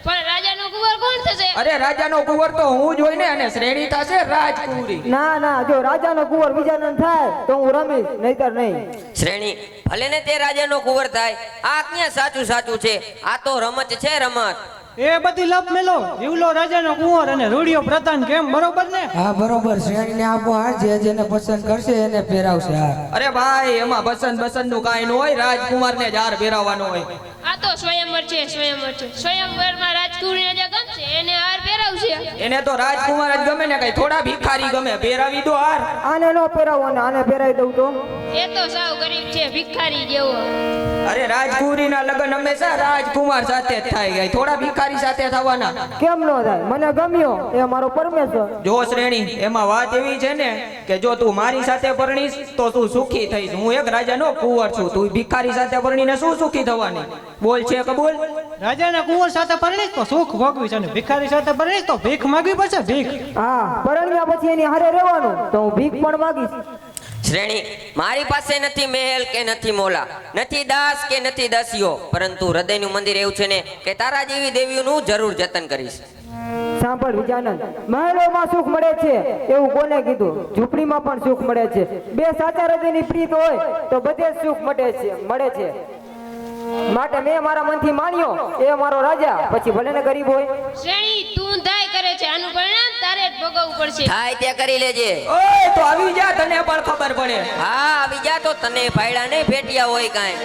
પણ રાજાનો કુંવર કોણ થશે? અરે રાજાનો કુંવર તો હું જ હોય ને, અને શ્રેણી થશે રાજકુંવરી. ના ના, જો રાજાનો કુંવર વિજાનંદ થાય તો હું રમીશ, નહીતર નહીં. શ્રેણી ભલે ને તે રાજાનો કુંવર થાય, આ ક્યાં સાચું સાચું છે? આ તો રમત છે, રમત. એ બધી લપ મેલો. જીવલો રાજાનો કુંવર અને રૂડિયો પ્રધાન. કેમ, બરોબર ને? હા બરોબર. શ્રેણીને આપો હાર, જે જેને પસંદ કરશે એને પહેરાવશે હાર. અરે ભાઈ, એમાં બસંત નું કાંઈ ન હોય. રાજકુમાર ને જ હાર પહેરાવવાનો હોય. આ તો સ્વયંવર છે, સ્વયંવર છે. સ્વયંવરમાં રાજકુમારીને જે ગમશે એને હાર પહેરાવશે. એને તો રાજકુમાર જ ગમે ને, કઈ થોડા ભિખારી ગમે. પહેરાવી દો હાર. આને નો પહેરાવો ને આને પહેરાવી દઉં તો? એ તો સાવ ગરીબ છે, ભિખારી જેવો. અરે રાજકુમારીના લગ્ન હંમેશા રાજકુમાર સાથે જ થાય. થોડા ભિખારી સાથે થવાના. કેમ નો થાય? મને ગમ્યો એ મારો પરમેશ્વર. જો શ્રેણી, એમાં વાત એવી છે ને કે જો તું મારી સાથે પરણીશ તો તું સુખી થઈશ. હું એક રાજાનો કુંવર છું, તું ભિખારી સાથે પરણીને શું સુખી થવાની? બોલ છે કબૂલ. રાજાના કુંવર સાથે પરણીશ તો સુખ ભોગવીશ અને ભિખારી સાથે પરણીશ તો ભીખ માગવી પડશે ભીખ. હા પરણ્યા પછી એની હારે રહેવાનું તો હું ભીખ પણ માગીશ. શ્રેણી, મારી પાસે નથી મહેલ કે નથી મોલા, નથી દાસ કે નથી દાસીઓ, પરંતુ હૃદયનું મંદિર એવું છે ને કે તારા જેવી દેવીઓનું જરૂર જતન કરીશ. સાંભળ વિજાનંદ, મહેલોમાં સુખ મળે છે એવું કોને કીધું? ઝૂંપડીમાં પણ સુખ મળે છે. બે સાચા હૃદયની પ્રીત હોય તો બધે જ સુખ મળે છે. માટે મેં મારા મનથી માન્યો એ મારો રાજા, પછી ભલે ને ગરીબ હોય. શ્રેણી તું ધાય કરે છે, આનું પરિણામ તારે જ ભોગવવું પડશે. થાય ત્યાં કરી લેજે. ઓય તો આવી જા, તને પણ ખબર પડે. હા આવી જા તો તને ભાઈડા ને ભેટિયા હોય કાંઈ.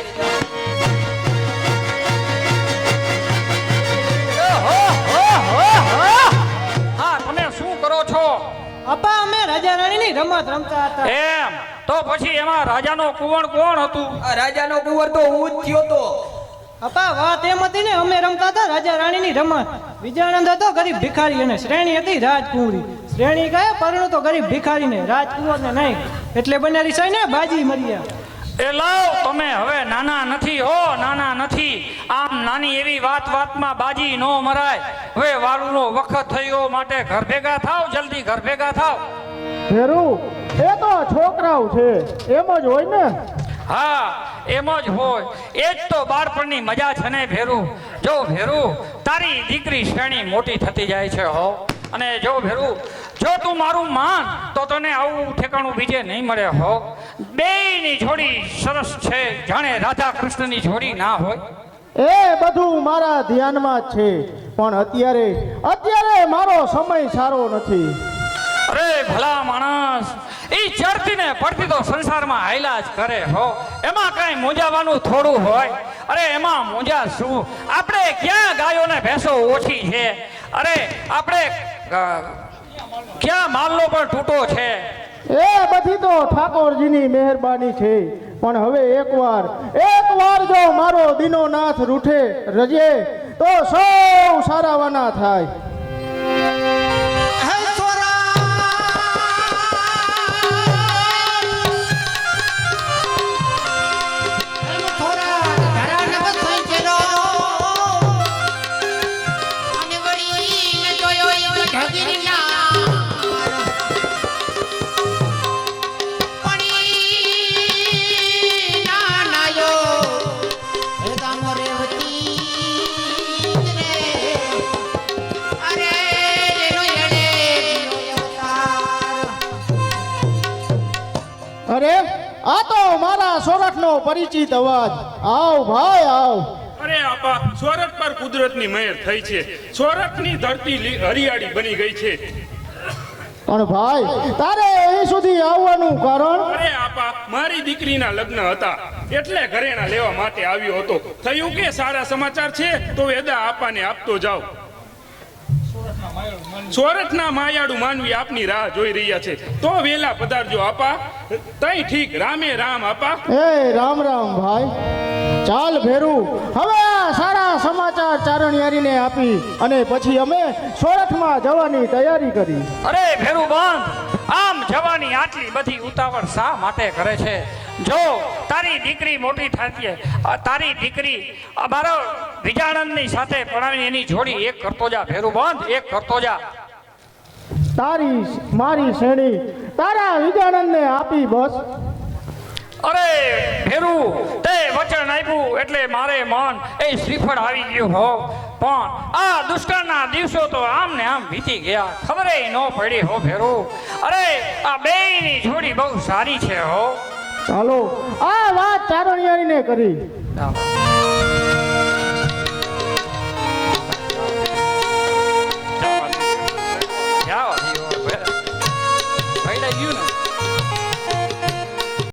હા તમે શું કરો છો? અપા અમે રાજા રાણીની રમત રમતા હતા. એમ તો પછી એમાં રાજાનો કુંવર કોણ હતું? આ રાજાનો કુંવર તો હું જ થયો તો. અપા વાત એમ હતી ને, અમે રમતા હતા રાજા રાણીની રમત. વિજયાનંદ હતો ગરીબ ભિખારી અને શ્રેણી હતી રાજકુંવરી. શ્રેણી કહે પરણું તો ગરીબ ભિખારીને, રાજકુંવરને નહીં. એટલે બંને રિસાઈને બાજી મર્યા. એ લાવ, તમે હવે નાના નથી હો, નાના નથી. આમ નાની એવી વાતમાં બાજી નો મરાય. હવે વાલુનો વખત થયો, માટે ઘર ભેગા થાવ, જલ્દી ઘર ભેગા થાવ. ભેરું એ તો છોકરાઓ છે, એમ જ હોય ને. હા એમ જ હોય, એ જ તો બાળપણની મજા છે ને ભેરું. જો ભેરું, તારી દીકરી શ્રેણી મોટી થતી જાય છે હો. અને જો ભેરું, જો તું મારું માન તો તને આવું ઠેકાણું બીજે નહીં મળે હો. બેયની જોડી સરસ છે, જાણે રાધા કૃષ્ણની જોડી ના હોય. એ બધું મારા ધ્યાનમાં જ છે, પણ અત્યારે મારો સમય સારો નથી. અરે ભલા માણસ, એ ચડતી ને પડતી તો સંસારમાં હાયલા જ કરે હો. એમાં કઈ મૂંઝાવાનું થોડું હોય? અરે એમાં મૂંઝા શું? આપણે ક્યાં ગાયો ને ભેંસો ઓછી છે? અરે આપણે ક્યાં માલનો પણ તૂટો છે? એ બધી તો ઠાકોરજીની મહેરબાની છે. પણ હવે એકવાર જો મારો દીનોનાથ રૂઠે રજે તો સૌ સારાવાના થાય. અરે આ તો મારા સોરઠનો પરિચિત અવાજ. આવ ભાઈ આવ. અરે આપા, સોરઠ પર કુદરતની મહેર થઈ છે. સોરઠની ધરતી હરિયાળી બની ગઈ છે. પણ ભાઈ તારે અહીં સુધી આવવાનું કારણ? અરે આપા, મારી દીકરીના લગ્ન હતા એટલે ઘરેણા લેવા માટે આવ્યો હતો. થયું કે સારા સમાચાર છે તો વેદા આપાને આપતો જાવ. સોરઠના માયાળુ માનવી આપની રાહ જોઈ રહ્યા છે, તો વેલા પધારજો આપા. તઈ ઠીક, રામે રામ આપા. એ રામ રામ ભાઈ. ચાલ ભેરું, હવે આ સારા સમાચાર ચારણિયારીને આપી અને પછી અમે સોરઠમાં જવાની તૈયારી કરી. અરે ભેરું બંધ, આમ જવાની આટલી બધી ઉતાવળ શા માટે કરે છે? જો તારી દીકરી મોટી થતી, તારી દીકરી અમારો વિજાનંદની સાથે પરણાવીને એની જોડી એક કરતો જા ભેરું બંધ, એક કરતો જા. મારી શ્રેણી તારા વિજાનંદને આપી બસ. અરે ભેરું, તે વચન આપ્યું એટલે મારે મન એ શ્રીફળ આવી ગયું હો. પણ આ દુષ્કાળના દિવસો તો આમ ને આમ વીતી ગયા, ખબરે ન પડી હો ભેરું. અરે આ બેયની જોડી બહુ સારી છે હો. ચાલો આ વાત ચારણિયારીને કરી.